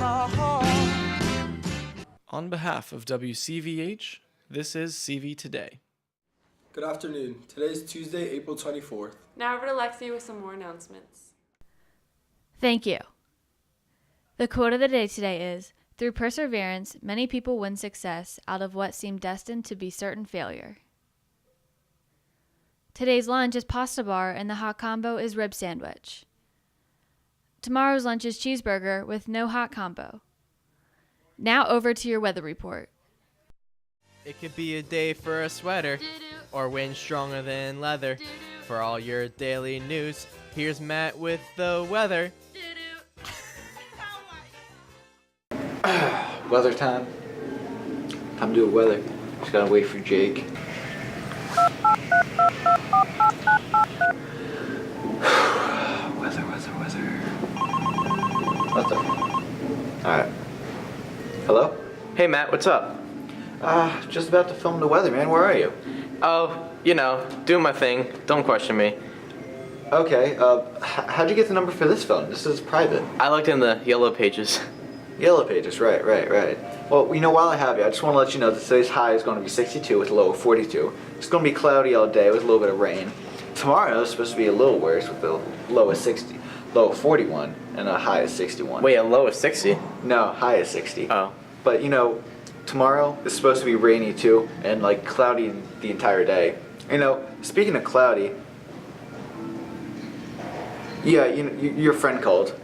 my heart. On behalf of WCVH, this is CV Today. Good afternoon. Today is Tuesday, April 24th. Now over to Lexi with some more announcements. Thank you. The quote of the day today is, "Through perseverance, many people win success out of what seemed destined to be certain failure." Today's lunch is pasta bar and the hot combo is rib sandwich. Tomorrow's lunch is cheeseburger with no hot combo. Now over to your weather report. It could be a day for a sweater or wind stronger than leather. For all your daily news, here's Matt with the weather. Weather time. Time to do weather. Just gotta wait for Jake. Weather. What's up? Alright. Hello? Hey Matt, what's up? Just about to film the weather, man. Where are you? Oh, doing my thing. Don't question me. Okay, how'd you get the number for this phone? This is private. I looked in the yellow pages. Yellow pages, right. Well, while I have you, I just want to let you know that today's high is going to be 62 with a low of 42. It's going to be cloudy all day with a little bit of rain. Tomorrow is supposed to be a little worse with a low of 41 and a high of 61. Wait, a low of 60? No, high of 60. Oh. But tomorrow is supposed to be rainy too and cloudy the entire day. Speaking of cloudy, yeah, your friend called.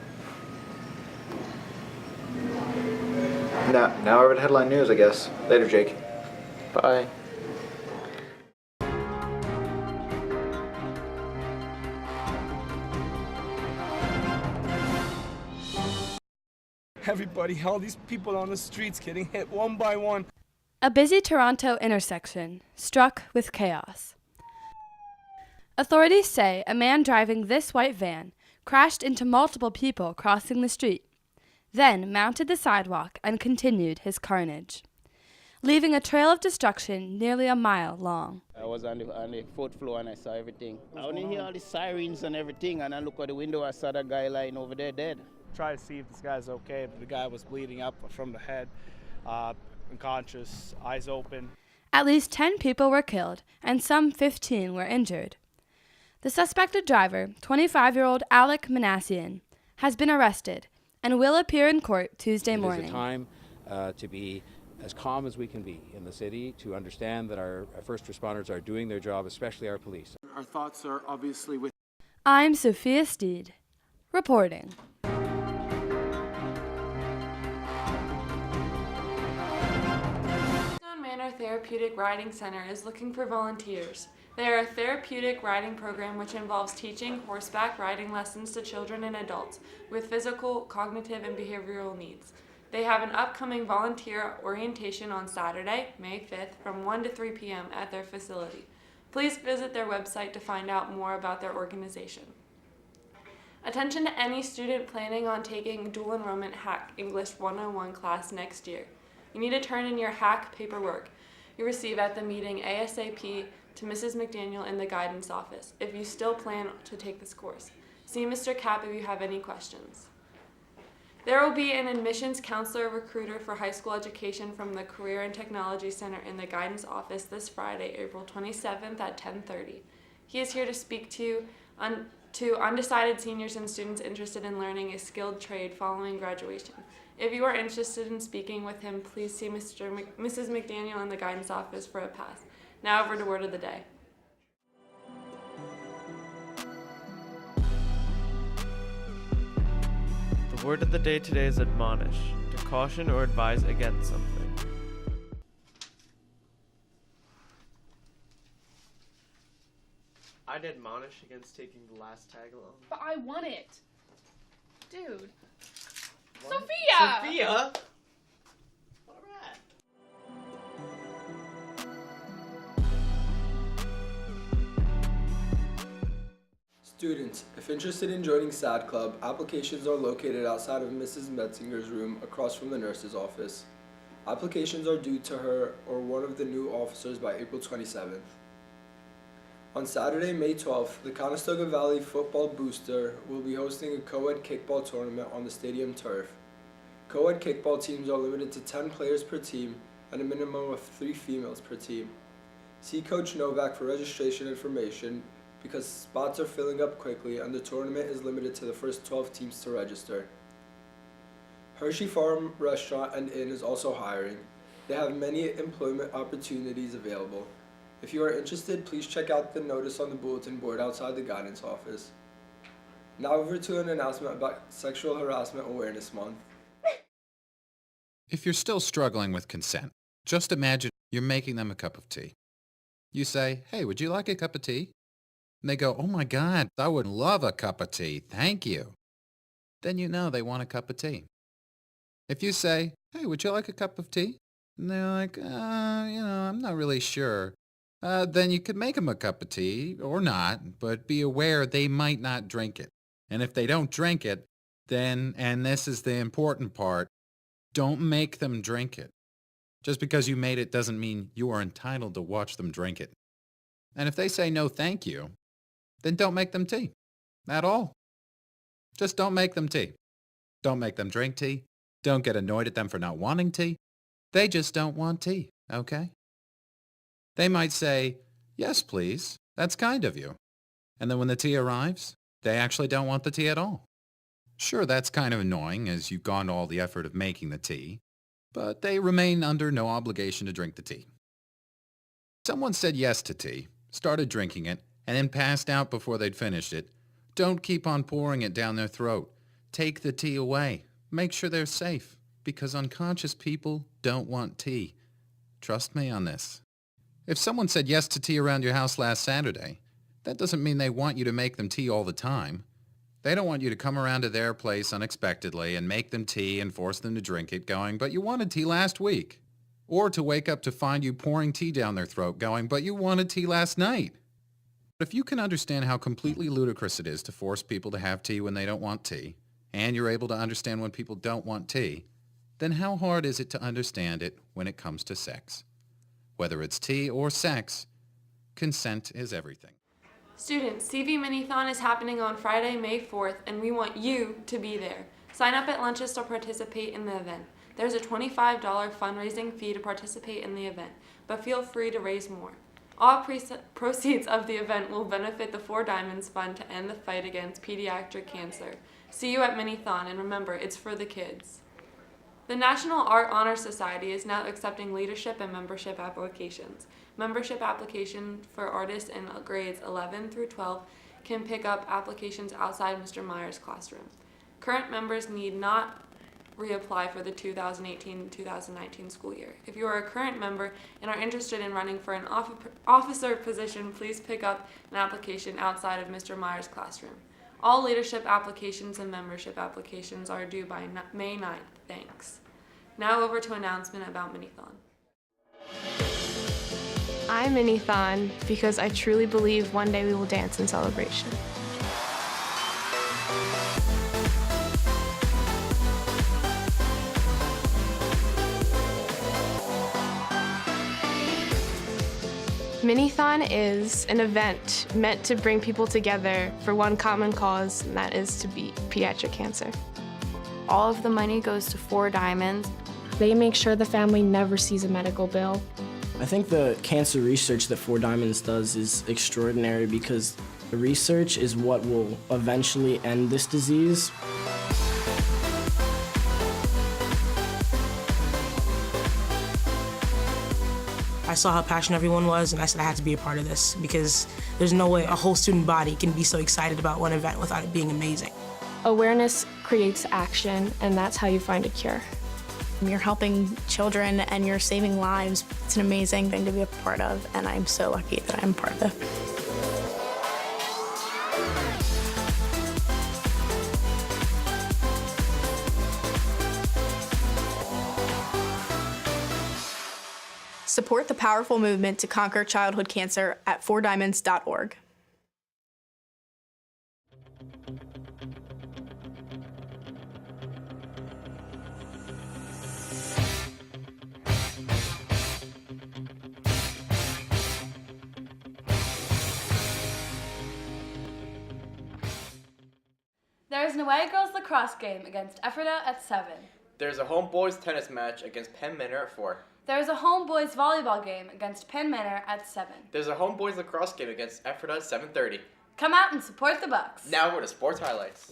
Now over to headline news, I guess. Later, Jake. Bye. Everybody, all these people on the streets getting hit one by one. A busy Toronto intersection struck with chaos. Authorities say a man driving this white van crashed into multiple people crossing the street, then mounted the sidewalk and continued his carnage, leaving a trail of destruction nearly a mile long. I was on the fourth floor and I saw everything. I only hear all the sirens and everything, and I look out the window, I saw that guy lying over there dead. Try to see if this guy's okay, but the guy was bleeding up from the head, unconscious, eyes open. At least 10 people were killed and some 15 were injured. The suspected driver, 25-year-old Alec Manassian, has been arrested and will appear in court Tuesday morning. It is a time to be as calm as we can be in the city, to understand that our first responders are doing their job, especially our police. Our thoughts are obviously with... I'm Sophia Steed, reporting. Manor Therapeutic Riding Center is looking for volunteers. They are a therapeutic riding program which involves teaching horseback riding lessons to children and adults with physical, cognitive, and behavioral needs. They have an upcoming volunteer orientation on Saturday, May 5th from 1 to 3 p.m. at their facility. Please visit their website to find out more about their organization. Attention to any student planning on taking dual enrollment Hack English 101 class next year. You need to turn in your Hack paperwork you receive at the meeting ASAP to Mrs. McDaniel in the guidance office if you still plan to take this course. See Mr. Kapp if you have any questions. There will be an admissions counselor recruiter for high school education from the Career and Technology Center in the guidance office this Friday, April 27th at 10:30. He is here to speak to undecided seniors and students interested in learning a skilled trade following graduation. If you are interested in speaking with him, please see Mrs. McDaniel in the guidance office for a pass. Now over to Word of the Day. The word of the day today is admonish, to caution or advise against something. I'd admonish against taking the last tag along. But I want it. Dude. What? Sophia! Sophia? Students, if interested in joining SAD Club, applications are located outside of Mrs. Metzinger's room across from the nurse's office. Applications are due to her or one of the new officers by April 27th. On Saturday, May 12th, the Conestoga Valley Football Booster will be hosting a co-ed kickball tournament on the stadium turf. Co-ed kickball teams are limited to 10 players per team and a minimum of 3 females per team. See Coach Novak for registration information because spots are filling up quickly and the tournament is limited to the first 12 teams to register. Hershey Farm Restaurant and Inn is also hiring. They have many employment opportunities available. If you are interested, please check out the notice on the bulletin board outside the guidance office. Now over to an announcement about Sexual Harassment Awareness Month. If you're still struggling with consent, just imagine you're making them a cup of tea. You say, "Hey, would you like a cup of tea?" And they go, "Oh my God, I would love a cup of tea, thank you." Then you know they want a cup of tea. If you say, "Hey, would you like a cup of tea?" And they're like, I'm not really sure. Then you could make them a cup of tea, or not, but be aware they might not drink it. And if they don't drink it, then, and this is the important part, don't make them drink it. Just because you made it doesn't mean you are entitled to watch them drink it. And if they say no thank you, then don't make them tea. At all. Just don't make them tea. Don't make them drink tea. Don't get annoyed at them for not wanting tea. They just don't want tea, okay? They might say, "Yes, please. That's kind of you." And then when the tea arrives, they actually don't want the tea at all. Sure, that's kind of annoying as you've gone to all the effort of making the tea, but they remain under no obligation to drink the tea. Someone said yes to tea, started drinking it, and then passed out before they'd finished it. Don't keep on pouring it down their throat. Take the tea away. Make sure they're safe, because unconscious people don't want tea. Trust me on this. If someone said yes to tea around your house last Saturday, that doesn't mean they want you to make them tea all the time. They don't want you to come around to their place unexpectedly and make them tea and force them to drink it going, "But you wanted tea last week." Or to wake up to find you pouring tea down their throat going, "But you wanted tea last night." But if you can understand how completely ludicrous it is to force people to have tea when they don't want tea, and you're able to understand when people don't want tea, then how hard is it to understand it when it comes to sex? Whether it's tea or sex, consent is everything. Students, CV Minithon is happening on Friday, May 4th, and we want you to be there. Sign up at lunches to participate in the event. There's a $25 fundraising fee to participate in the event, but feel free to raise more. All proceeds of the event will benefit the Four Diamonds Fund to end the fight against pediatric cancer. See you at Minithon, and remember, it's for the kids. The National Art Honor Society is now accepting leadership and membership applications. Membership application for artists in grades 11 through 12 can pick up applications outside Mr. Meyer's classroom. Current members need not reapply for the 2018-2019 school year. If you are a current member and are interested in running for an officer position, please pick up an application outside of Mr. Meyer's classroom. All leadership applications and membership applications are due by May 9th. Thanks. Now over to announcement about Minithon. I'm Minithon because I truly believe one day we will dance in celebration. Minithon is an event meant to bring people together for one common cause, and that is to beat pediatric cancer. All of the money goes to Four Diamonds. They make sure the family never sees a medical bill. I think the cancer research that Four Diamonds does is extraordinary because the research is what will eventually end this disease. I saw how passionate everyone was, and I said I had to be a part of this because there's no way a whole student body can be so excited about one event without it being amazing. Awareness creates action, and that's how you find a cure. You're helping children and you're saving lives. It's an amazing thing to be a part of, and I'm so lucky that I'm part of it. Support the powerful movement to conquer childhood cancer at fourdiamonds.org. There is an away girls lacrosse game against Ephrata at 7. There's a home boys tennis match against Penn Manor at 4. There's a home boys volleyball game against Penn Manor at 7. There's a home boys lacrosse game against Ephrata at 7:30. Come out and support the Bucks. Now we're to sports highlights.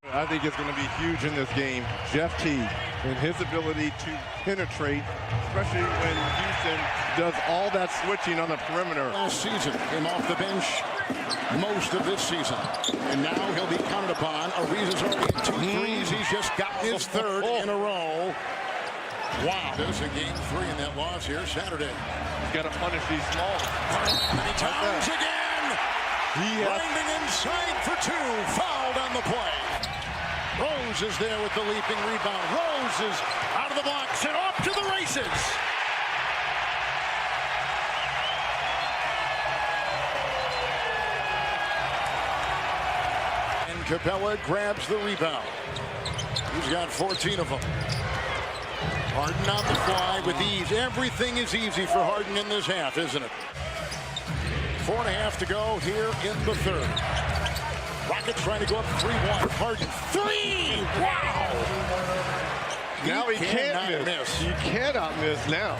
I think it's going to be huge in this game. Jeff Teague and his ability to penetrate, especially when Houston does all that switching on the perimeter. Last season, came off the bench most of this season. And now he'll be counted upon. Ariza's already hit 2 threes. He's just gotten his third in a row. Wow. This is game 3 in that loss here Saturday. He's got to punish these small. Many times again. Grinding inside for 2. Fouled on the play. Rose is there with the leaping rebound. Rose is out of the box and off to the races. And Capella grabs the rebound. He's got 14 of them. Harden on the fly with ease. Everything is easy for Harden in this half, isn't it? 4.5 to go here in the third. Rockets trying to go up 3-1. Harden, 3! Wow! Now he can't miss. You cannot miss now.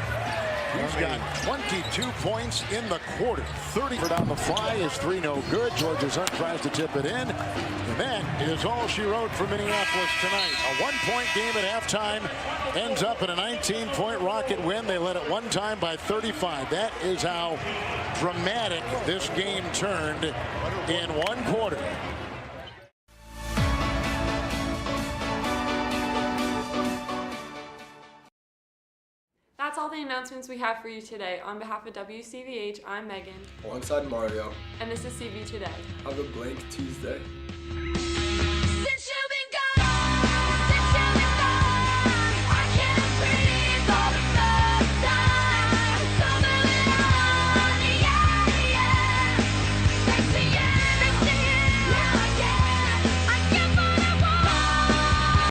He's got 22 points in the quarter. 30 on the fly. His 3 no good. Georgia Sun tries to tip it in. And that is all she wrote for Minneapolis tonight. A 1-point game at halftime ends up in a 19-point Rocket win. They led at one time by 35. That is how dramatic this game turned in one quarter. That's all the announcements we have for you today. On behalf of WCVH, I'm Megan. Alongside Mario. And this is CV Today. Have a blank Tuesday.